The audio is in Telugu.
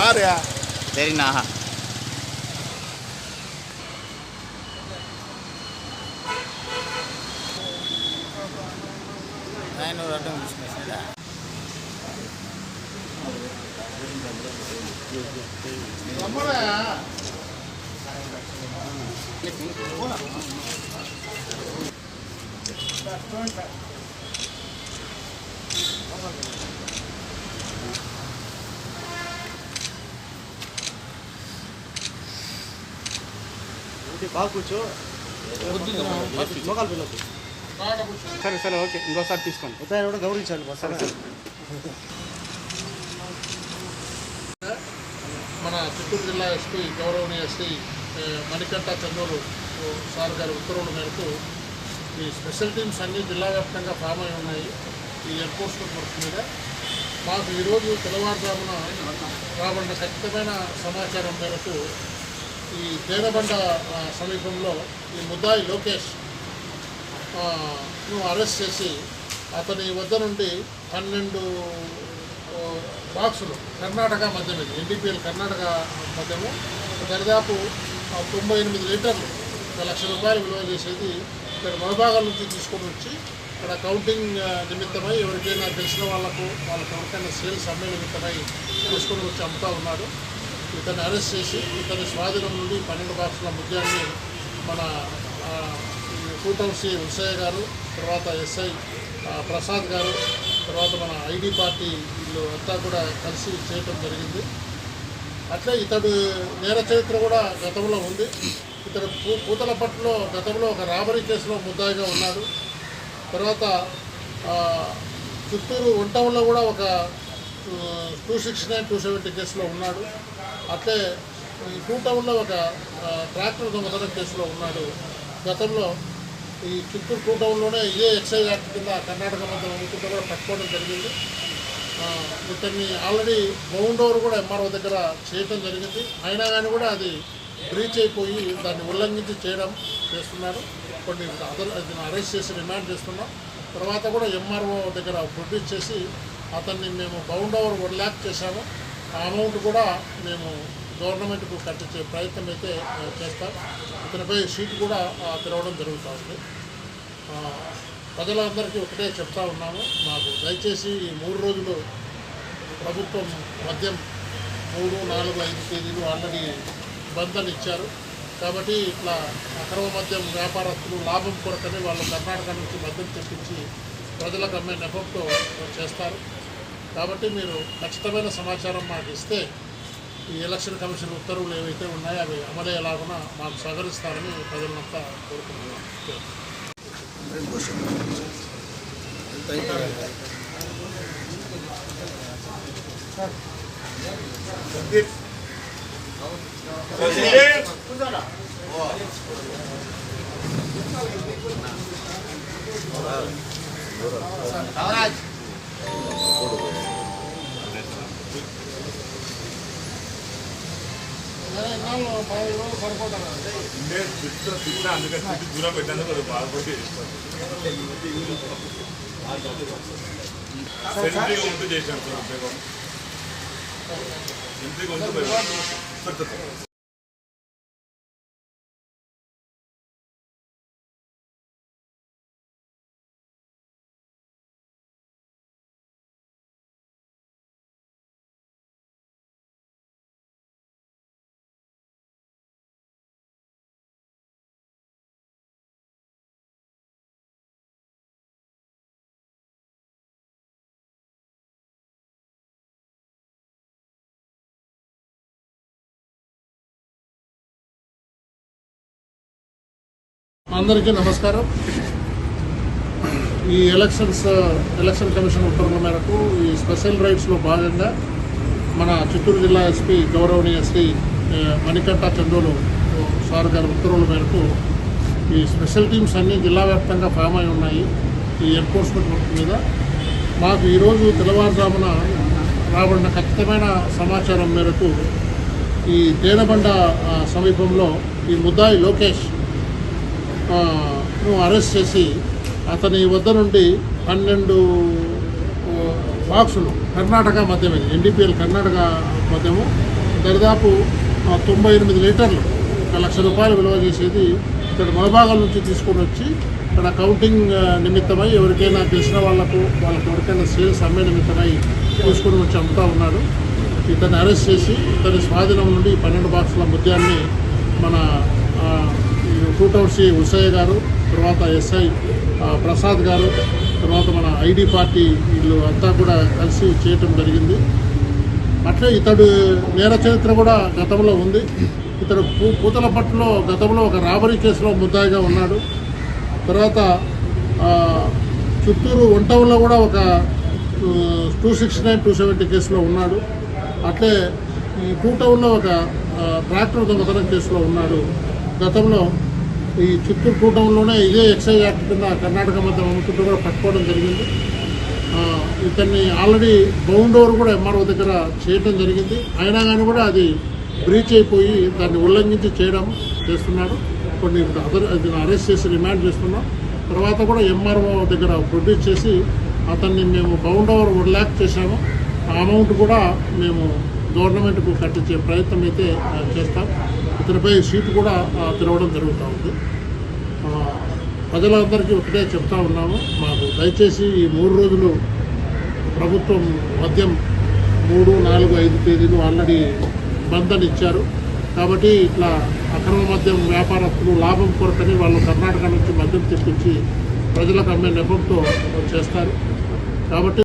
பாருயா சரிண்ணா. ஐநூறு ஆட்டம் బాగా కూర్చో. సరే సరే ఓకే, ఇంకోసారి తీసుకోండి. ఉదయం కూడా గౌరవించండి. సరే సరే. మన చిత్తూరు జిల్లా ఎస్పీ గౌరవనీయ ఎస్పీ మణికంఠ చందూరు సార్ గారి ఉత్తర్వుల మేరకు ఈ స్పెషల్ టీమ్స్ అన్ని జిల్లా వ్యాప్తంగా ఫామ్ అయి ఉన్నాయి. ఈ ఎన్ఫోర్స్మెంట్ వర్క్ మీద మాకు ఈరోజు తెల్లవారుజామున రాబడిన ఖచ్చితమైన సమాచారం మేరకు ఈ తేనబండ సమీపంలో ఈ ముద్దాయి లోకేష్ అరెస్ట్ చేసి అతని వద్ద నుండి 12 బాక్సులు కర్ణాటక మద్యం, ఇది ఎన్డీపీఎల్ కర్ణాటక మద్యము దరిదాపు 98 లీటర్లు, 1,00,000 రూపాయలు విలువ చేసేది ఇక్కడ మధుభాగాల నుంచి తీసుకొని వచ్చి ఇక్కడ కౌంటింగ్ నిమిత్తమై ఎవరికైనా తెలిసిన వాళ్ళకు ఎవరికైనా సేల్స్ అమ్మే నిమిత్తమై తీసుకొని వచ్చి అమ్ముతూ ఉన్నాడు. ఇతన్ని అరెస్ట్ చేసి ఇతని స్వాధీనం నుండి 12 బాక్సుల ముద్యాన్ని మన కూటంసి ఉసయ్య గారు, తర్వాత ఎస్ఐ ప్రసాద్ గారు, తర్వాత మన ఐడి పార్టీ వీళ్ళు అంతా కూడా కలిసి చేయటం జరిగింది. అట్లే ఇతడు నేర చరిత్ర కూడా గతంలో ఉంది. ఇతడు పూతలపట్టులో గతంలో ఒక రాబరీ కేసులో ముద్దాయిగా ఉన్నాడు. తర్వాత చిత్తూరు వంటంలో కూడా ఒక 269, 270 కేసులో ఉన్నాడు. అట్లే టూ టౌన్లో ఒక ట్రాక్టర్ దొంగతనం కేసులో ఉన్నాడు. గతంలో ఈ చిత్తూరు టూ టౌన్లోనే ఇదే ఎక్సైజ్ యాక్ట్ కింద కర్ణాటక మధ్య అమ్ముకుంటూ కూడా పట్టుకోవడం జరిగింది. ఇతన్ని ఆల్రెడీ బౌండ్ ఓవర్ కూడా ఎంఆర్ఓ దగ్గర చేయడం జరిగింది. అయినా కానీ కూడా అది బ్రీచ్ అయిపోయి దాన్ని ఉల్లంఘించి చేస్తున్నారు. కొన్ని అతను అరెస్ట్ చేసి రిమాండ్ చేస్తున్నాం. తర్వాత కూడా ఎంఆర్ఓ దగ్గర ప్రొడ్యూస్ చేసి అతన్ని మేము బౌండ్ ఓవర్ 1 lakh చేశాము. ఆ అమౌంట్ కూడా మేము గవర్నమెంట్కు కట్టించే ప్రయత్నం అయితే చేస్తాం. ఇతనిపై షీట్ కూడా తెరవడం జరుగుతుంది. ప్రజలందరికీ ఒకటే చెప్తా ఉన్నాము, మాకు దయచేసి ఈ 3 రోజులు ప్రభుత్వం మద్యం 3, 4, 5 తేదీలు ఆల్రెడీ బంద్ అని ఇచ్చారు. కాబట్టి ఇట్లా అక్రమ మద్యం వ్యాపారస్తులు లాభం కొరకని వాళ్ళు కర్ణాటక నుంచి మద్యం తెప్పించి ప్రజలకు అమ్మే నెపంతో చేస్తారు. కాబట్టి మీరు ఖచ్చితమైన సమాచారం మాకు ఇస్తే ఈ ఎలక్షన్ కమిషన్ ఉత్తర్వులు ఏవైతే ఉన్నాయో అవి అమలయ్యేలాగా మాకు సహకరిస్తారని ప్రజలంతా కోరుకుంటున్నాం. దూరం పెట్టేందుకు బాధపడి ఉంటూ చేశాను సార్. అందరికీ నమస్కారం. ఈ ఎలక్షన్ కమిషన్ ఉత్తర్వుల మేరకు ఈ స్పెషల్ రైడ్స్లో భాగంగా మన చిత్తూరు జిల్లా ఎస్పీ గౌరవనీయ శ్రీ మణికంఠ చందూరు సార్ గారి ఉత్తర్వుల మేరకు ఈ స్పెషల్ టీమ్స్ అన్ని జిల్లా వ్యాప్తంగా ఫామ్ అయి ఉన్నాయి. ఈ ఎన్ఫోర్స్మెంట్ వర్క్ మీద మాకు ఈరోజు తెల్లవారుజామున రాబడిన ఖచ్చితమైన సమాచారం మేరకు ఈ తేనబండ సమీపంలో ఈ ముద్దాయి లోకేష్ అరెస్ట్ చేసి అతని వద్ద నుండి 12 బాక్సులు కర్ణాటక మద్యం ఇది ఎన్డీపీఎల్ కర్ణాటక మద్యము దరిదాపు 98 లీటర్లు 1 లక్ష రూపాయలు విలువ చేసేది ఇక్కడ మొలబాగల నుంచి తీసుకొని వచ్చి ఇక్కడ కౌంటింగ్ నిమిత్తమై ఎవరికైనా తెలిసిన వాళ్ళకు ఎవరికైనా సేల్స్ అమ్మే నిమిత్తమై తీసుకొని వచ్చి అమ్ముతూ ఉన్నాడు. ఇతన్ని అరెస్ట్ చేసి ఇతని స్వాధీనం నుండి 12 బాక్సుల మద్యాన్ని మన టౌన్సీ ఉసయ్య గారు, తర్వాత ఎస్ఐ ప్రసాద్ గారు, తర్వాత మన ఐడి పార్టీ వీళ్ళు అంతా కూడా కలిసి చేయటం జరిగింది. అట్లే ఇతడు నేర చరిత్ర కూడా గతంలో ఉంది. ఇతడు పూతలపట్టులో గతంలో ఒక రాబరీ కేసులో ముద్దాయిగా ఉన్నాడు. తర్వాత చిత్తూరు వంటంలో కూడా ఒక 269, 270 కేసులో ఉన్నాడు. అట్లే ఈ టౌన్లో ఒక ట్రాక్టర్ దొంగతనం కేసులో ఉన్నాడు. గతంలో ఈ చిత్తూరు టౌన్లోనే ఇదే ఎక్సైజ్ యాక్ట్ కింద కర్ణాటక మధ్య అమ్ముతుంటూ కూడా పట్టుకోవడం జరిగింది. ఇతన్ని ఆల్రెడీ బౌండ్ ఓవర్ కూడా ఎంఆర్ఓ దగ్గర చేయడం జరిగింది. అయినా కానీ కూడా అది బ్రీచ్ అయిపోయి దాన్ని ఉల్లంఘించి చేస్తున్నాడు. కొన్ని అరెస్ట్ చేసి రిమాండ్ చేస్తున్నాం. తర్వాత కూడా ఎంఆర్ఓ దగ్గర ప్రొడ్యూస్ చేసి అతన్ని మేము బౌండ్ ఓవర్ 1 lakh చేశాము. ఆ అమౌంట్ కూడా మేము గవర్నమెంట్కు కట్టించే ప్రయత్నం అయితే చేస్తాం. ఇతనిపై సీటు కూడా తిరగడం జరుగుతూ ఉంది. ప్రజలందరికీ ఒకటే చెప్తా ఉన్నాము, మాకు దయచేసి ఈ 3 రోజులు ప్రభుత్వం మద్యం 3, 4, 5 తేదీలు ఆల్రెడీ బంద్ అని ఇచ్చారు. కాబట్టి ఇట్లా అక్రమ మద్యం వ్యాపారస్తులు లాభం కొరకని వాళ్ళు కర్ణాటక నుంచి మద్యం తెప్పించి ప్రజలకు అమ్మే నెపంతో చేస్తారు. కాబట్టి